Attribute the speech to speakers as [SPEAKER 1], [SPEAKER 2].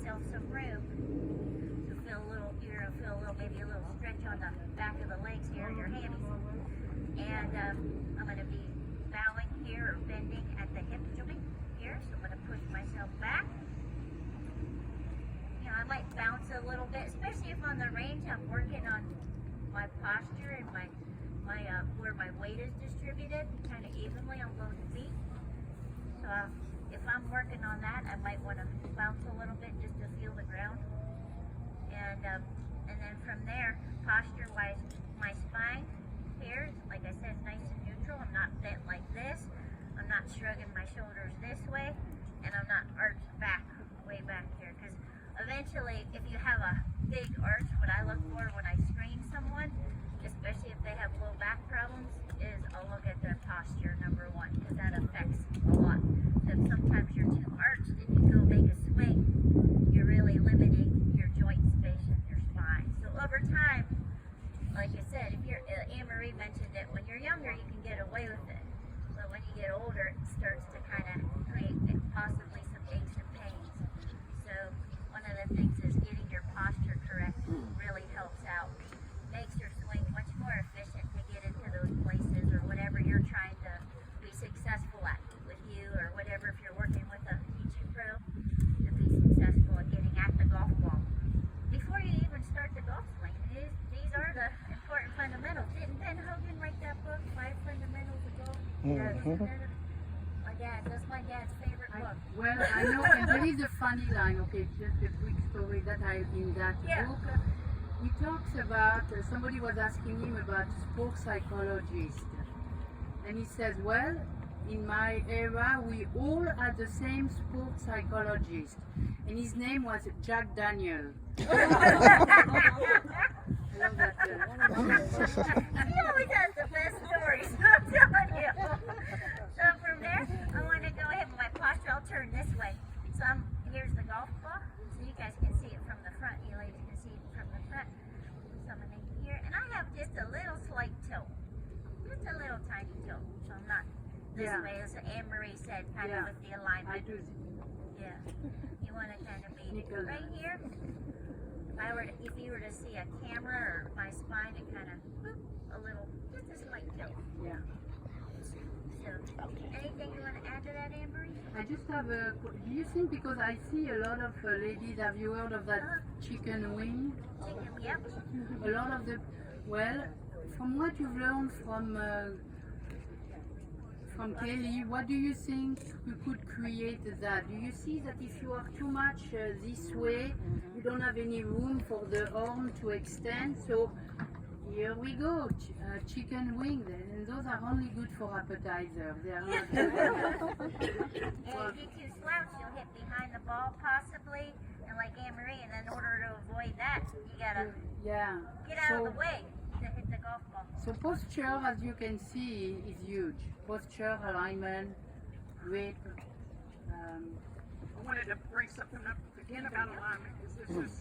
[SPEAKER 1] myself some room to feel a little, maybe a little stretch on the back of the legs here, your hammies. And I'm going to be bowing here or bending at the hip joint here. So I'm going to push myself back. You know, I might bounce a little bit, especially if on the range I'm working on my posture and my where my weight is distributed kind of evenly on both feet. So if I'm working on that, I might want to bounce a little bit just to feel the ground. And then from there, posture-wise, my spine here, like I said, nice and neutral. I'm not bent like this. I'm not shrugging my shoulders this way, and I'm not arched back, way back here. Because eventually, if you have a big arch, what I look for when I screen someone, especially if they have low back problems, is I'll look at their posture, number one, because that affects a lot. So if sometimes you're too arched and you go make a swing, you're really limiting your joint space in your spine. So over time, like I said, if you're, Anne-Marie mentioned it, when you're younger, you can get away with it. But when you get older, it starts to kind of create possibly some aches and pains. So one of the things is getting your posture correct really helps out. Makes your swing much more efficient to get into those places or whatever you're trying to be successful at with you or whatever. If you're working with a teaching pro, to be successful at getting at the golf ball. Before you even start the golf swing, these are the important fundamentals. Didn't Ben Hogan write that book, 5 Fundamentals of Golf? Yes. That's my dad's favorite book.
[SPEAKER 2] Well, I know, and there is a funny line, okay, just a quick story that in that book. He talks about, somebody was asking him about sports psychologists. And he says, well, in my era, we all had the same sports psychologist. And his name was Jack Daniel. I love that.
[SPEAKER 1] He always has the best stories, I'm telling you. So from there, I want to go ahead with my posture. I'll turn this way. So here's the golf ball. So you guys can see it from the front. You ladies can see it from the front. So I'm going to here. And I have just a little slight tilt. Just a little tiny tilt. So I'm not this way, as Anne-Marie said, kind of with the alignment.
[SPEAKER 2] I do.
[SPEAKER 1] Yeah. You want to kind of be right here. If you were to see a camera or my spine, it kind of a little, just a slight tilt.
[SPEAKER 2] Yeah.
[SPEAKER 1] So, anything you want to add to that, Anne-Marie?
[SPEAKER 2] I just have a. Do you think, because I see a lot of ladies, have you heard of that chicken wing?
[SPEAKER 1] Yep.
[SPEAKER 2] A lot of the. Well, from what you've learned from Kelly, what do you think we could create that? Do you see that if you are too much this way, you don't have any room for the arm to extend? So here we go, chicken wing, and those are only good for appetizer. They are not.
[SPEAKER 1] And if you too slouch, you'll hit behind the ball possibly, and like Anne-Marie, and in order to avoid that, you gotta get out of the way to hit the golf ball.
[SPEAKER 2] So posture, as you can see, is huge. Posture, alignment, grip.
[SPEAKER 3] I wanted to bring something up again about alignment, because this is